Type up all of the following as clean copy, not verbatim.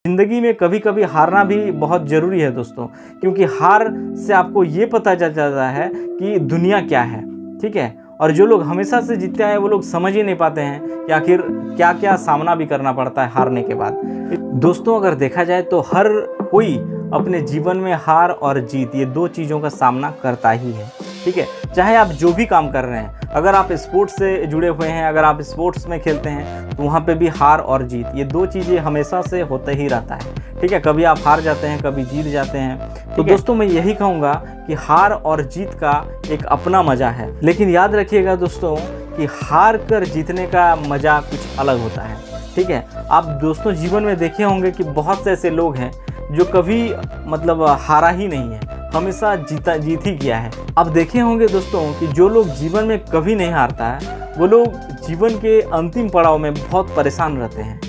ज़िंदगी में कभी कभी हारना भी बहुत ज़रूरी है दोस्तों, क्योंकि हार से आपको ये पता चल जाता है कि दुनिया क्या है। ठीक है, और जो लोग हमेशा से जीतते आए वो लोग समझ ही नहीं पाते हैं कि आखिर क्या क्या सामना भी करना पड़ता है हारने के बाद। दोस्तों, अगर देखा जाए तो हर कोई अपने जीवन में हार और जीत ये दो चीज़ों का सामना करता ही है। ठीक है, चाहे आप जो भी काम कर रहे हैं, अगर आप स्पोर्ट्स से जुड़े हुए हैं, अगर आप स्पोर्ट्स में खेलते हैं तो वहाँ पे भी हार और जीत ये दो चीज़ें हमेशा से होते ही रहता है। ठीक है, कभी आप हार जाते हैं, कभी जीत जाते हैं। तो दोस्तों, मैं यही कहूँगा कि हार और जीत का एक अपना मज़ा है, लेकिन याद रखिएगा दोस्तों कि हार कर जीतने का मज़ा कुछ अलग होता है। ठीक है, आप दोस्तों जीवन में देखे होंगे कि बहुत से ऐसे लोग हैं जो कभी हारा ही नहीं है, हमेशा जीत ही किया है। आप देखे होंगे दोस्तों कि जो लोग जीवन में कभी नहीं हारता है वो लोग जीवन के अंतिम पड़ाव में बहुत परेशान रहते हैं,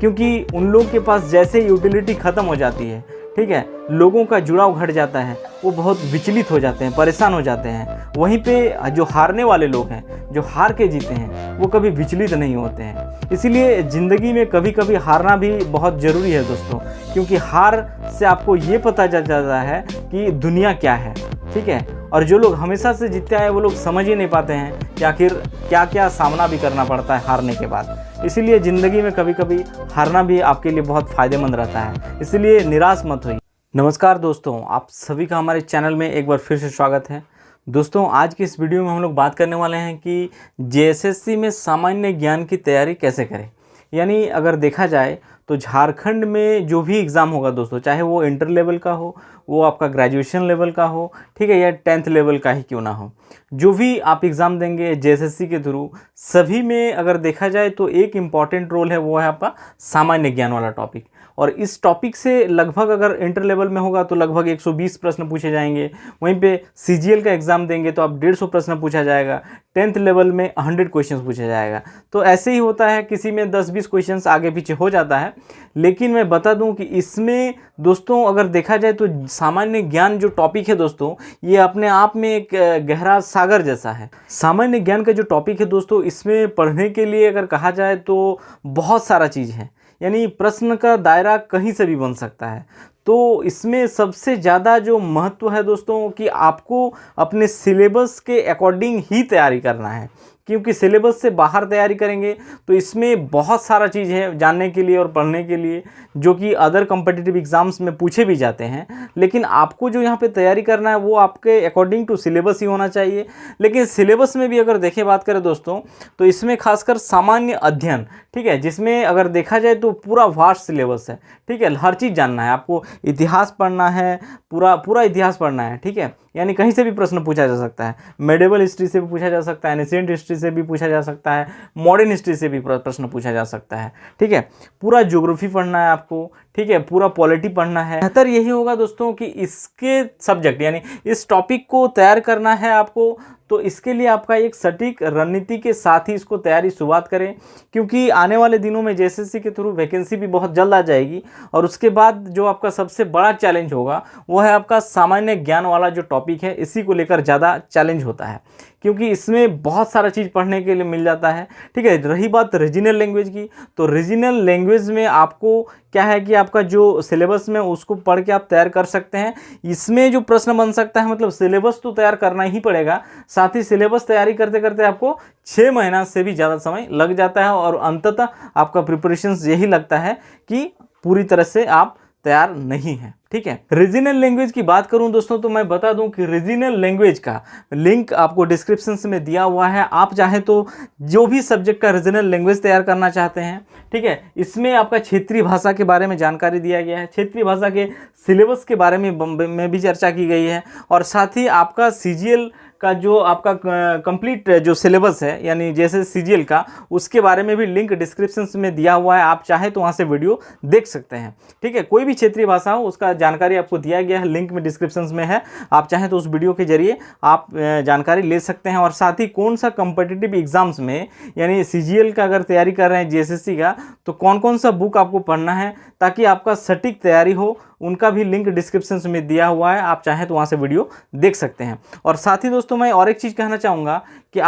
क्योंकि उन लोगों के पास जैसे यूटिलिटी ख़त्म हो जाती है, ठीक है, लोगों का जुड़ाव घट जाता है, वो बहुत विचलित हो जाते हैं, परेशान हो जाते हैं। वहीं पे जो हारने वाले लोग हैं, जो हार के जीते हैं, वो कभी विचलित नहीं होते हैं। इसीलिए ज़िंदगी में कभी कभी हारना भी बहुत ज़रूरी है दोस्तों, क्योंकि हार से आपको ये पता चल जाता है कि दुनिया क्या है। ठीक है, और जो लोग हमेशा से जीतते आए वो लोग समझ ही नहीं पाते हैं कि आखिर क्या क्या सामना भी करना पड़ता है हारने के बाद। इसीलिए ज़िंदगी में कभी कभी हारना भी आपके लिए बहुत फ़ायदेमंद रहता है, इसलिए निराश मत होइए। नमस्कार दोस्तों, आप सभी का हमारे चैनल में एक बार फिर से स्वागत है। दोस्तों, आज की इस वीडियो में हम लोग बात करने वाले हैं कि जेएसएससी में सामान्य ज्ञान की तैयारी कैसे करें। यानी अगर देखा जाए तो झारखंड में जो भी एग्ज़ाम होगा दोस्तों, चाहे वो इंटर लेवल का हो, वो आपका ग्रेजुएशन लेवल का हो, ठीक है, या 10th लेवल का ही क्यों ना हो, जो भी आप एग्ज़ाम देंगे जेएसएससी के थ्रू, सभी में अगर देखा जाए तो एक इम्पॉर्टेंट रोल है, वो है आपका सामान्य ज्ञान वाला टॉपिक। और इस टॉपिक से लगभग अगर इंटर लेवल में होगा तो लगभग 120 प्रश्न पूछे जाएंगे। वहीं पे सीजीएल का एग्ज़ाम देंगे तो आप 150 प्रश्न पूछा जाएगा। 10th लेवल में 100 क्वेश्चंस पूछा जाएगा। तो ऐसे ही होता है, किसी में 10-20 क्वेश्चंस आगे पीछे हो जाता है। लेकिन मैं बता दूं कि इसमें दोस्तों अगर देखा जाए तो सामान्य ज्ञान जो टॉपिक है दोस्तों, ये अपने आप में एक गहरा सागर जैसा है। सामान्य ज्ञान का जो टॉपिक है दोस्तों, इसमें पढ़ने के लिए अगर कहा जाए तो बहुत सारा चीज़ है, यानी प्रश्न का दायरा कहीं से भी बन सकता है। तो इसमें सबसे ज़्यादा जो महत्व है दोस्तों कि आपको अपने सिलेबस के अकॉर्डिंग ही तैयारी करना है, क्योंकि सिलेबस से बाहर तैयारी करेंगे तो इसमें बहुत सारा चीज़ है जानने के लिए और पढ़ने के लिए, जो कि अदर कॉम्पिटिटिव एग्ज़ाम्स में पूछे भी जाते हैं। लेकिन आपको जो यहाँ पे तैयारी करना है वो आपके अकॉर्डिंग टू सिलेबस ही होना चाहिए। लेकिन सिलेबस में भी अगर देखें बात करें दोस्तों, तो इसमें खासकर सामान्य अध्ययन, ठीक है, जिसमें अगर देखा जाए तो पूरा वास्ट सिलेबस है। ठीक है, हर चीज़ जानना है आपको, इतिहास पढ़ना है, पूरा इतिहास पढ़ना है। ठीक है, यानी कहीं से भी प्रश्न पूछा जा सकता है, मेडिवल हिस्ट्री से भी पूछा जा सकता है, एंशिएंट हिस्ट्री से भी पूछा जा सकता है, मॉडर्न हिस्ट्री से भी प्रश्न पूछा जा सकता है। ठीक है, पूरा ज्योग्राफी पढ़ना है आपको, ठीक है, पूरा पॉलिटी पढ़ना है। बेहतर यही होगा दोस्तों कि इसके सब्जेक्ट यानी इस टॉपिक को तैयार करना है आपको, तो इसके लिए आपका एक सटीक रणनीति के साथ ही इसको तैयारी शुरुआत करें, क्योंकि आने वाले दिनों में जेएसएससी के थ्रू वैकेंसी भी बहुत जल्द आ जाएगी। और उसके बाद जो आपका सबसे बड़ा चैलेंज होगा वो है आपका सामान्य ज्ञान वाला जो टॉपिक है, इसी को लेकर ज़्यादा चैलेंज होता है, क्योंकि इसमें बहुत सारा चीज़ पढ़ने के लिए मिल जाता है। ठीक है, रही बात रीजनल लैंग्वेज की, तो रीजनल लैंग्वेज में आपको क्या है कि आपका जो सिलेबस में उसको पढ़ के आप तैयार कर सकते हैं। इसमें जो प्रश्न बन सकता है, मतलब सिलेबस तो तैयार करना ही पड़ेगा, साथ ही सिलेबस तैयारी करते करते आपको 6 महीना से भी ज़्यादा समय लग जाता है, और अंततः आपका प्रिपरेशंस यही लगता है कि पूरी तरह से आप तैयार नहीं है। ठीक है, रीजनल लैंग्वेज की बात करूं दोस्तों, तो मैं बता दूं कि रीजनल लैंग्वेज का लिंक आपको डिस्क्रिप्शन में दिया हुआ है। आप चाहे तो जो भी सब्जेक्ट का रीजनल लैंग्वेज तैयार करना चाहते हैं, ठीक है, इसमें आपका क्षेत्रीय भाषा के बारे में जानकारी दिया गया है, क्षेत्रीय भाषा के सिलेबस के बारे में भी चर्चा की गई है, और साथ ही आपका सीजीएल का जो आपका कंप्लीट जो सिलेबस है, यानी जैसे सीजीएल का, उसके बारे में भी लिंक डिस्क्रिप्शन में दिया हुआ है। आप चाहे तो वहाँ से वीडियो देख सकते हैं। ठीक है, कोई भी क्षेत्रीय भाषा हो उसका जानकारी आपको दिया गया है, लिंक में डिस्क्रिप्शन में है। आप चाहें तो उस वीडियो के जरिए आप जानकारी ले सकते हैं। और साथ ही कौन सा कॉम्पिटिटिव एग्जाम्स में, यानी सीजीएल का अगर तैयारी कर रहे हैं जेएसएससी का, तो कौन कौन सा बुक आपको पढ़ना है ताकि आपका सटीक तैयारी हो, उनका भी लिंक डिस्क्रिप्शन में दिया हुआ है। आप चाहें तो वहाँ से वीडियो देख सकते हैं। और साथ ही दोस्तों मैं और एक चीज़ कहना चाहूँगा कि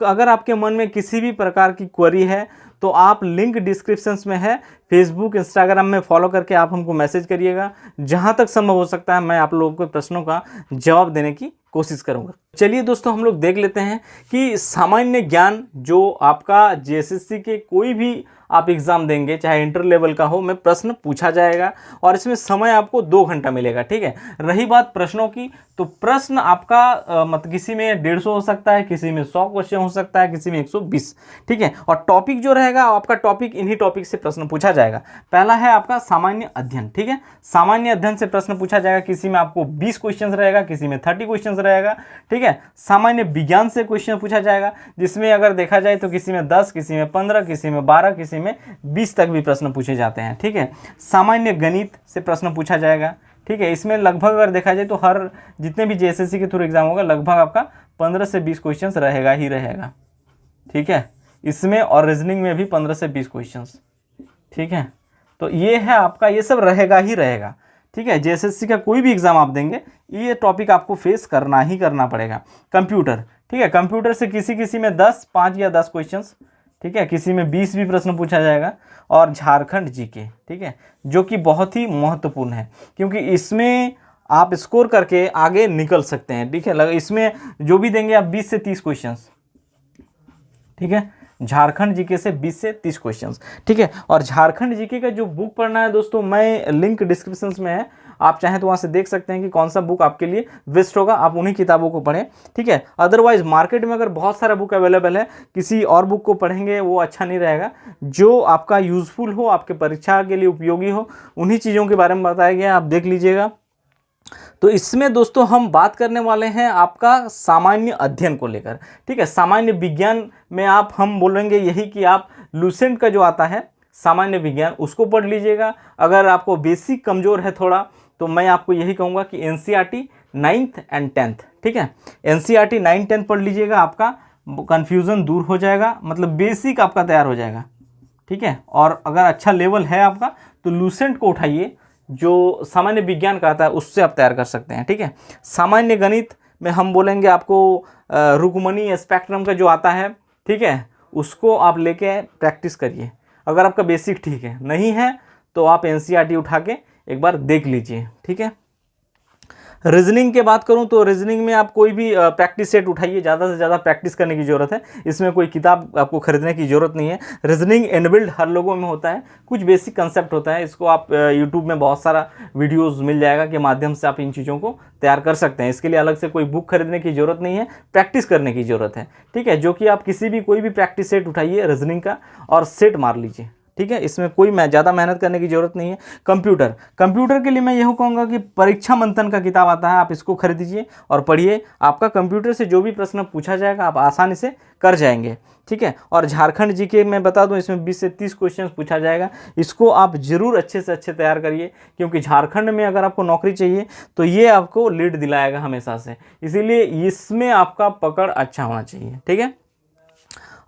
अगर आपके मन में किसी भी प्रकार की क्वेरी है तो आप लिंक डिस्क्रिप्शन में है, फेसबुक इंस्टाग्राम में फॉलो करके आप हमको मैसेज करिएगा। जहाँ तक संभव हो सकता है मैं आप लोगों के प्रश्नों का जवाब देने की कोशिश करूँगा। चलिए दोस्तों, हम लोग देख लेते हैं कि सामान्य ज्ञान जो आपका जेएसएससी के कोई भी आप एग्ज़ाम देंगे, चाहे इंटर लेवल का हो, में प्रश्न पूछा जाएगा और इसमें समय आपको 2 घंटा मिलेगा। ठीक है, रही बात प्रश्नों की, तो प्रश्न आपका मतलब किसी में 150 हो सकता है, किसी में 100 क्वेश्चन हो सकता है, किसी में 120। ठीक है, और टॉपिक जो रहेगा आपका टॉपिक, इन्हीं टॉपिक से प्रश्न पूछा जाएगा। पहला है आपका सामान्य अध्ययन। ठीक है, सामान्य अध्ययन से प्रश्न पूछा जाएगा, किसी में आपको 20 क्वेश्चन रहेगा, किसी में 30 क्वेश्चन रहेगा। ठीक है, सामान्य विज्ञान से क्वेश्चन पूछा जाएगा, जिसमें अगर देखा जाए तो किसी में 10, किसी में 15, किसी में 12, किसी में 20 तक भी प्रश्न पूछे जाते हैं। ठीक है, सामान्य गणित से प्रश्न पूछा जाएगा। ठीक है, इसमें लगभग अगर देखा जाए तो हर जितने भी जेएसएससी के थ्रू एग्जाम होगा लगभग आपका 15 से 20 क्वेश्चंस रहेगा ही रहेगा। ठीक है, इसमें और रीजनिंग में भी 15 से 20 क्वेश्चंस। ठीक है, तो ये है आपका, ये सब रहेगा ही रहेगा। ठीक है, जेएसएससी का कोई भी एग्जाम आप देंगे ये टॉपिक आपको फेस करना ही करना पड़ेगा। कंप्यूटर, ठीक है, कंप्यूटर से किसी में 10, 5 या 10 क्वेश्चंस। ठीक है, किसी में 20 भी प्रश्न पूछा जाएगा। और झारखंड जीके, ठीक है, जो कि बहुत ही महत्वपूर्ण है, क्योंकि इसमें आप स्कोर करके आगे निकल सकते हैं। ठीक है, इसमें जो भी देंगे आप 20 से 30 क्वेश्चंस। ठीक है, झारखंड जीके से 20 से 30 क्वेश्चंस। ठीक है, और झारखंड जीके का जो बुक पढ़ना है दोस्तों, मैं लिंक डिस्क्रिप्शन में है, आप चाहें तो वहाँ से देख सकते हैं कि कौन सा बुक आपके लिए बेस्ट होगा, आप उन्हीं किताबों को पढ़ें। ठीक है, अदरवाइज मार्केट में अगर बहुत सारा बुक अवेलेबल है, किसी और बुक को पढ़ेंगे वो अच्छा नहीं रहेगा। जो आपका यूज़फुल हो, आपके परीक्षा के लिए उपयोगी हो, उन्हीं चीज़ों के बारे में बताया गया, आप देख लीजिएगा। तो इसमें दोस्तों हम बात करने वाले हैं आपका सामान्य अध्ययन को लेकर। ठीक है, सामान्य विज्ञान में हम बोलेंगे यही कि आप लूसेंट का जो आता है सामान्य विज्ञान, उसको पढ़ लीजिएगा। अगर आपको बेसिक कमज़ोर है थोड़ा, तो मैं आपको यही कहूँगा कि एनसीईआरटी 9th and 10th, ठीक है, एनसीईआरटी 9, 10 पढ़ लीजिएगा, आपका कन्फ्यूज़न दूर हो जाएगा, मतलब बेसिक आपका तैयार हो जाएगा। ठीक है, और अगर अच्छा लेवल है आपका तो लूसेंट को उठाइए, जो सामान्य विज्ञान का आता है उससे आप तैयार कर सकते हैं। ठीक है, सामान्य गणित में हम बोलेंगे आपको रुक्मणी स्पेक्ट्रम का जो आता है, ठीक है, उसको आप लेके प्रैक्टिस करिए। अगर आपका बेसिक ठीक है, नहीं है तो आप एनसीईआरटी उठा के एक बार देख लीजिए। ठीक है, रीजनिंग के बात करूं तो रीजनिंग में आप कोई भी प्रैक्टिस सेट उठाइए, ज़्यादा से ज़्यादा प्रैक्टिस करने की ज़रूरत है। इसमें कोई किताब आपको खरीदने की ज़रूरत नहीं है। रीजनिंग इनबिल्ट हर लोगों में होता है, कुछ बेसिक कंसेप्ट होता है, इसको आप यूट्यूब में बहुत सारा वीडियोस मिल जाएगा के माध्यम से आप इन चीज़ों को तैयार कर सकते हैं। इसके लिए अलग से कोई बुक खरीदने की ज़रूरत नहीं है, प्रैक्टिस करने की ज़रूरत है। ठीक है, जो कि आप किसी भी कोई भी प्रैक्टिस सेट उठाइए रीजनिंग का और सेट मार लीजिए। ठीक है, इसमें कोई ज़्यादा मेहनत करने की ज़रूरत नहीं है। कंप्यूटर के लिए मैं यही कहूँगा कि परीक्षा मंथन का किताब आता है, आप इसको खरीदिए और पढ़िए। आपका कंप्यूटर से जो भी प्रश्न पूछा जाएगा आप आसानी से कर जाएंगे। ठीक है, और झारखंड जीके मैं बता दूं, इसमें 20 से 30 क्वेश्चन पूछा जाएगा, इसको आप ज़रूर अच्छे से अच्छे तैयार करिए, क्योंकि झारखंड में अगर आपको नौकरी चाहिए तो ये आपको लीड दिलाएगा हमेशा से, इसीलिए इसमें आपका पकड़ अच्छा होना चाहिए। ठीक है,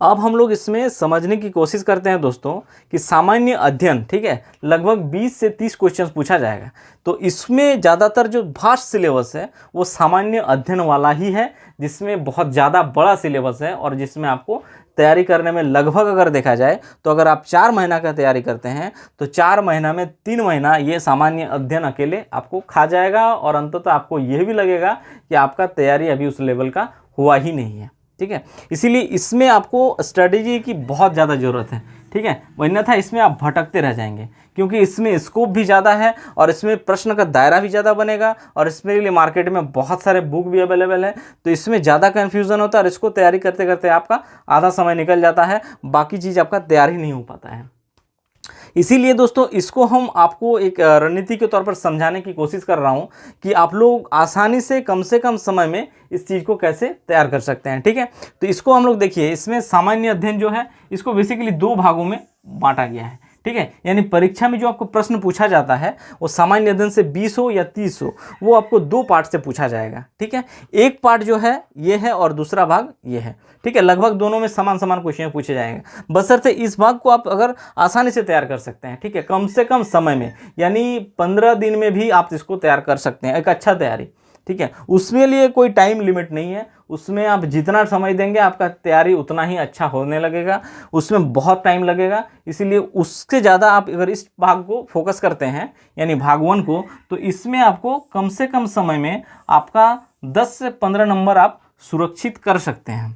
अब हम लोग इसमें समझने की कोशिश करते हैं दोस्तों कि सामान्य अध्ययन, ठीक है, लगभग 20 से 30 क्वेश्चन पूछा जाएगा। तो इसमें ज़्यादातर जो वास्ट सिलेबस है वो सामान्य अध्ययन वाला ही है, जिसमें बहुत ज़्यादा बड़ा सिलेबस है और जिसमें आपको तैयारी करने में लगभग अगर देखा जाए तो अगर आप 4 महीना का तैयारी करते हैं तो 4 महीना में 3 महीना ये सामान्य अध्ययन अकेले आपको खा जाएगा, और अंततः आपको यह भी लगेगा कि आपका तैयारी अभी उस लेवल का हुआ ही नहीं है। ठीक है, इसीलिए इसमें आपको स्ट्रेटेजी की बहुत ज़्यादा ज़रूरत है। ठीक है, अन्यथा इसमें आप भटकते रह जाएंगे, क्योंकि इसमें स्कोप भी ज़्यादा है और इसमें प्रश्न का दायरा भी ज़्यादा बनेगा, और इसमें लिए मार्केट में बहुत सारे बुक भी अवेलेबल है, तो इसमें ज़्यादा कन्फ्यूज़न होता है और इसको तैयारी करते करते आपका आधा समय निकल जाता है, बाकी चीज़ आपका तैयार ही नहीं हो पाता है। इसीलिए दोस्तों इसको हम आपको एक रणनीति के तौर पर समझाने की कोशिश कर रहा हूं कि आप लोग आसानी से कम समय में इस चीज़ को कैसे तैयार कर सकते हैं। ठीक है, तो इसको हम लोग देखिए, इसमें सामान्य अध्ययन जो है इसको बेसिकली 2 भागों में बांटा गया है। ठीक है, यानी परीक्षा में जो आपको प्रश्न पूछा जाता है वो सामान्य अध्ययन से 20 हो या 30 हो, वो आपको 2 पार्ट से पूछा जाएगा। ठीक है, एक पार्ट जो है ये है और दूसरा भाग ये है। ठीक है, लगभग दोनों में समान क्वेश्चन पूछे जाएंगे, बशर्ते इस भाग को आप अगर आसानी से तैयार कर सकते हैं। ठीक है, कम से कम समय में, यानी 15 दिन में भी आप इसको तैयार कर सकते हैं, एक अच्छा तैयारी। ठीक है। उसके लिए कोई टाइम लिमिट नहीं है, उसमें आप जितना समय देंगे आपका तैयारी उतना ही अच्छा होने लगेगा, उसमें बहुत टाइम लगेगा। इसीलिए उससे ज़्यादा आप अगर इस भाग को फोकस करते हैं यानी भाग 1 को, तो इसमें आपको कम से कम समय में आपका 10 से 15 नंबर आप सुरक्षित कर सकते हैं।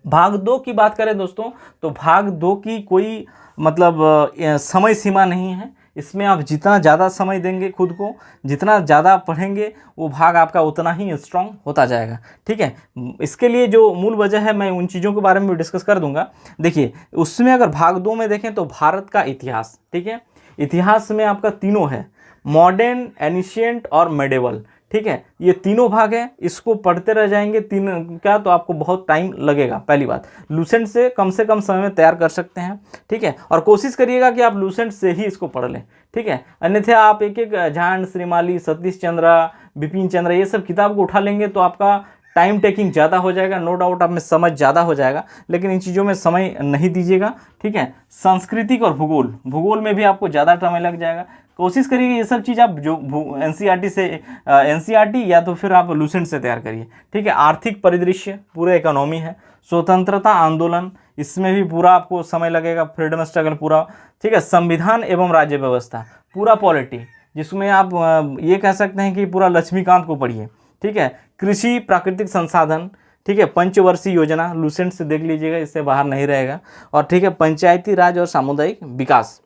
भाग 2 की बात करें दोस्तों, तो भाग 2 की कोई मतलब समय सीमा नहीं है। इसमें आप जितना ज़्यादा समय देंगे खुद को, जितना ज़्यादा पढ़ेंगे, वो भाग आपका उतना ही स्ट्रांग होता जाएगा, ठीक है। इसके लिए जो मूल वजह है मैं उन चीज़ों के बारे में भी डिस्कस कर दूंगा। देखिए उसमें अगर भाग 2 में देखें तो भारत का इतिहास, ठीक है, इतिहास में आपका तीनों है, मॉडर्न, एनिशिएंट और मेडिवल, ठीक है। ये तीनों भाग हैं, इसको पढ़ते रह जाएंगे तीन क्या, तो आपको बहुत टाइम लगेगा। पहली बात, लूसेंट से कम समय में तैयार कर सकते हैं, ठीक है। और कोशिश करिएगा कि आप लूसेंट से ही इसको पढ़ लें, ठीक है। अन्यथा आप एक एक झांड, श्रीमाली, सतीश चंद्र, बिपिन चंद्र, ये सब किताब को उठा लेंगे तो आपका टाइम टेकिंग ज़्यादा हो जाएगा, नो डाउट आप में समझ ज़्यादा हो जाएगा, लेकिन इन चीज़ों में समय नहीं दीजिएगा, ठीक है। सांस्कृतिक और भूगोल में भी आपको ज़्यादा समय लग जाएगा। कोशिश करिए ये सब चीज़ आप जो एनसीईआरटी से एनसीईआरटी या तो फिर आप लूसेंट से तैयार करिए, ठीक है। आर्थिक परिदृश्य पूरा इकोनॉमी है, स्वतंत्रता आंदोलन, इसमें भी पूरा आपको समय लगेगा, फ्रीडम स्ट्रगल पूरा, ठीक है। संविधान एवं राज्य व्यवस्था पूरा पॉलिटी, जिसमें आप ये कह सकते हैं कि पूरा लक्ष्मीकांत को पढ़िए, ठीक है। कृषि, प्राकृतिक संसाधन, ठीक है। पंचवर्षीय योजना लूसेंट से देख लीजिएगा, इससे बाहर नहीं रहेगा। और ठीक है, पंचायती राज और सामुदायिक विकास।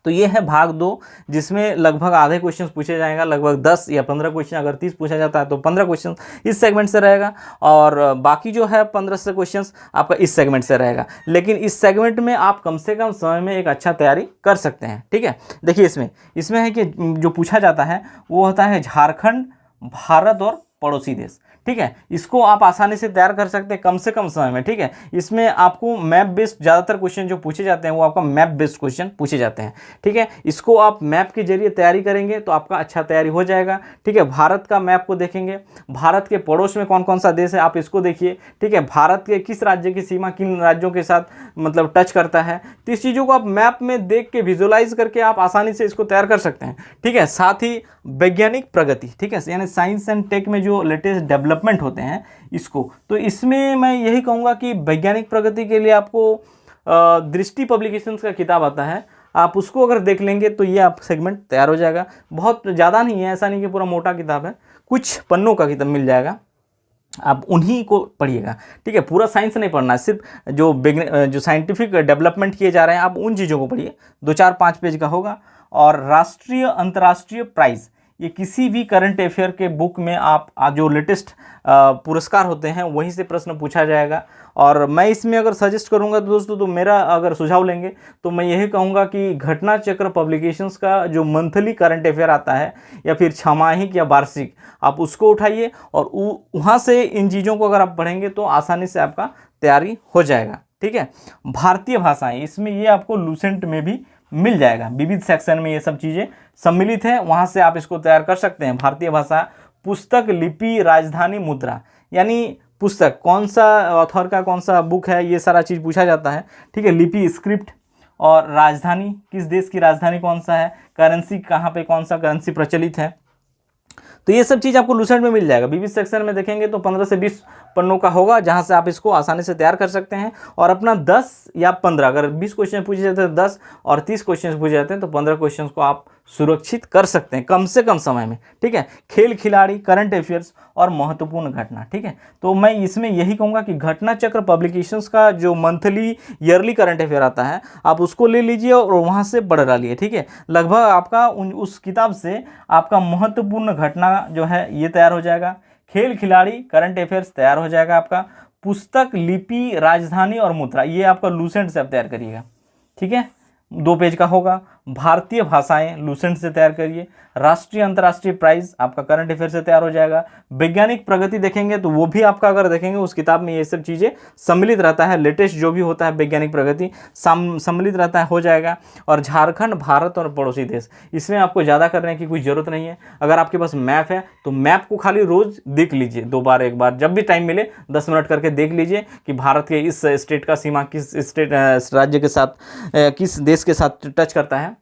तो ये है भाग 2, जिसमें लगभग आधे क्वेश्चन पूछे जाएगा, लगभग 10 या 15 क्वेश्चन, अगर 30 पूछा जाता है तो 15 क्वेश्चन इस सेगमेंट से रहेगा, और बाकी जो है 15 से क्वेश्चन आपका इस सेगमेंट से रहेगा। लेकिन इस सेगमेंट में आप कम से कम समय में एक अच्छा तैयारी कर सकते हैं, ठीक है। देखिए इसमें है कि जो पूछा जाता है वो होता है झारखंड, भारत और पड़ोसी देश, ठीक है। इसको आप आसानी से तैयार कर सकते हैं कम से कम समय में, ठीक है। इसमें आपको मैप बेस्ड ज़्यादातर क्वेश्चन जो पूछे जाते हैं वो आपका मैप बेस्ड क्वेश्चन पूछे जाते हैं, ठीक है। इसको आप मैप के जरिए तैयारी करेंगे तो आपका अच्छा तैयारी हो जाएगा, ठीक है। भारत का मैप को देखेंगे, भारत के पड़ोस में कौन कौन सा देश है आप इसको देखिए, ठीक है। भारत के किस राज्य की सीमा किन राज्यों के साथ मतलब टच करता है, तो इस चीज़ों को आप मैप में देख के विजुअलाइज करके आप आसानी से इसको तैयार कर सकते हैं, ठीक है। साथ ही वैज्ञानिक प्रगति, ठीक है, यानी साइंस एंड टेक में जो लेटेस्ट डेवलपमेंट होते हैं इसको, तो इसमें मैं यही कहूँगा कि वैज्ञानिक प्रगति के लिए आपको दृष्टि पब्लिकेशंस का किताब आता है, आप उसको अगर देख लेंगे तो ये आप सेगमेंट तैयार हो जाएगा। बहुत ज़्यादा नहीं है, ऐसा नहीं कि पूरा मोटा किताब है, कुछ पन्नों का किताब मिल जाएगा, आप उन्हीं को पढ़िएगा, ठीक है। पूरा साइंस नहीं पढ़ना है, सिर्फ जो साइंटिफिक डेवलपमेंट किए जा रहे हैं आप उन चीज़ों को पढ़िए, 2-4-5 पेज का होगा। और राष्ट्रीय अंतर्राष्ट्रीय प्राइज़, ये किसी भी करंट अफेयर के बुक में आप जो लेटेस्ट पुरस्कार होते हैं वहीं से प्रश्न पूछा जाएगा। और मैं इसमें अगर सजेस्ट करूंगा तो दोस्तों, तो मेरा अगर सुझाव लेंगे तो मैं यही कहूँगा कि घटना चक्र पब्लिकेशंस का जो मंथली करंट अफेयर आता है या फिर छमाहिक या वार्षिक, आप उसको उठाइए और वहाँ से इन चीज़ों को अगर आप पढ़ेंगे तो आसानी से आपका तैयारी हो जाएगा, ठीक है। भारतीय भाषाएँ, इसमें ये आपको लूसेंट में भी मिल जाएगा, विविध सेक्शन में ये सब चीज़ें सम्मिलित हैं, वहाँ से आप इसको तैयार कर सकते हैं। भारतीय भाषा, पुस्तक, लिपि, राजधानी, मुद्रा, यानी पुस्तक कौन सा ऑथर का कौन सा बुक है, ये सारा चीज़ पूछा जाता है, ठीक है। लिपि, स्क्रिप्ट, और राजधानी, किस देश की राजधानी कौन सा है, करेंसी कहाँ पे कौन सा करेंसी प्रचलित है, तो ये सब चीज़ आपको लूसेंट में मिल जाएगा। विविध सेक्शन में देखेंगे तो 15 से 20 पन्नों का होगा, जहां से आप इसको आसानी से तैयार कर सकते हैं। और अपना 10 या 15, अगर 20 क्वेश्चन पूछे जाते हैं 10 और 30 क्वेश्चन पूछे जाते हैं तो 15 क्वेश्चन को आप सुरक्षित कर सकते हैं कम से कम समय में, ठीक है। खेल खिलाड़ी, करंट अफेयर्स और महत्वपूर्ण घटना, ठीक है। तो मैं इसमें यही कहूँगा कि घटना चक्र पब्लिकेशंस का जो मंथली ईयरली करंट अफेयर आता है आप उसको ले लीजिए और वहाँ से पढ़ डालिए, ठीक है। लगभग आपका उस किताब से आपका महत्वपूर्ण घटना जो है ये तैयार हो जाएगा, खेल खिलाड़ी, करंट अफेयर्स तैयार हो जाएगा आपका, पुस्तक, लिपि, राजधानी और मुद्रा ये आपका लूसेंट से आप तैयार करिएगा, ठीक है। 2 पेज का होगा। भारतीय भाषाएं लूसेंट से तैयार करिए। राष्ट्रीय अंतर्राष्ट्रीय प्राइज आपका करंट अफेयर से तैयार हो जाएगा। वैज्ञानिक प्रगति देखेंगे तो वो भी आपका अगर देखेंगे उस किताब में ये सब चीज़ें सम्मिलित रहता है, लेटेस्ट जो भी होता है वैज्ञानिक प्रगति सम्मिलित रहता है, हो जाएगा। और झारखंड, भारत और पड़ोसी देश, इसमें आपको ज़्यादा करने की कोई ज़रूरत नहीं है। अगर आपके पास मैप है तो मैप को खाली रोज़ देख लीजिए, 2 बार 1 बार, जब भी टाइम मिले 10 मिनट करके देख लीजिए कि भारत के इस स्टेट का सीमा किस स्टेट राज्य के साथ किस देश के साथ टच करता है।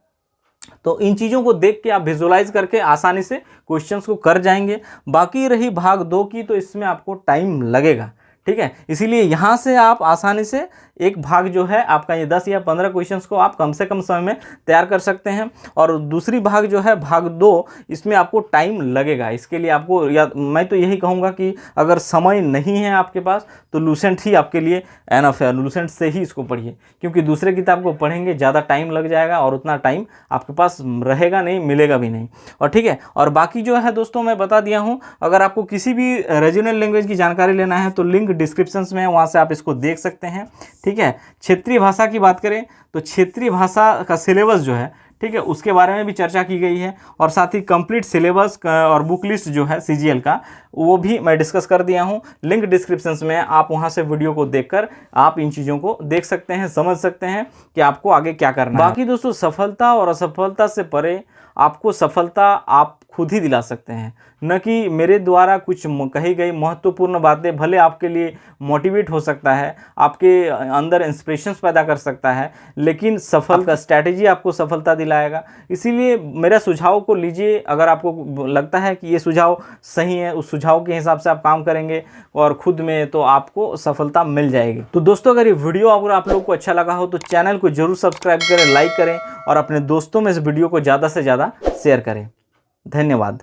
तो इन चीज़ों को देख के आप विजुलाइज करके आसानी से क्वेश्चंस को कर जाएंगे। बाकी रही भाग 2 की, तो इसमें आपको टाइम लगेगा, ठीक है। इसीलिए यहाँ से आप आसानी से एक भाग जो है आपका ये 10 या 15 क्वेश्चंस को आप कम से कम समय में तैयार कर सकते हैं। और दूसरी भाग जो है भाग 2, इसमें आपको टाइम लगेगा। इसके लिए आपको, या मैं तो यही कहूँगा कि अगर समय नहीं है आपके पास तो लूसेंट ही आपके लिए एनफ है, लूसेंट से ही इसको पढ़िए, क्योंकि दूसरे किताब को पढ़ेंगे ज़्यादा टाइम लग जाएगा और उतना टाइम आपके पास रहेगा नहीं, मिलेगा भी नहीं। और ठीक है, और बाकी जो है दोस्तों मैं बता दिया हूँ, अगर आपको किसी भी रीजनल लैंग्वेज की जानकारी लेना है तो लिंक डिस्क्रिप्शन में है, वहाँ से आप इसको देख सकते हैं, ठीक है। क्षेत्रीय भाषा की बात करें तो क्षेत्रीय भाषा का सिलेबस जो है, ठीक है, उसके बारे में भी चर्चा की गई है, और साथ ही कंप्लीट सिलेबस और बुक लिस्ट जो है सीजीएल का, वो भी मैं डिस्कस कर दिया हूँ। लिंक डिस्क्रिप्शन में, आप वहाँ से वीडियो को देखकर आप इन चीज़ों को देख सकते हैं, समझ सकते हैं कि आपको आगे क्या करना है। बाकी दोस्तों, सफलता और असफलता से परे आपको सफलता आप खुद ही दिला सकते हैं, न कि मेरे द्वारा कुछ कही गई महत्वपूर्ण बातें भले आपके लिए मोटिवेट हो सकता है, आपके अंदर इंस्पिरेशंस पैदा कर सकता है, लेकिन सफल का स्ट्रैटेजी आपको सफलता दिलाएगा। इसीलिए मेरा सुझाव को लीजिए, अगर आपको लगता है कि ये सुझाव सही है, उस सुझाव के हिसाब से आप काम करेंगे और खुद में, तो आपको सफलता मिल जाएगी। तो दोस्तों, अगर ये वीडियो अगर आप लोग को अच्छा लगा हो तो चैनल को जरूर सब्सक्राइब करें, लाइक करें और अपने दोस्तों में इस वीडियो को ज़्यादा से ज़्यादा शेयर करें। धन्यवाद।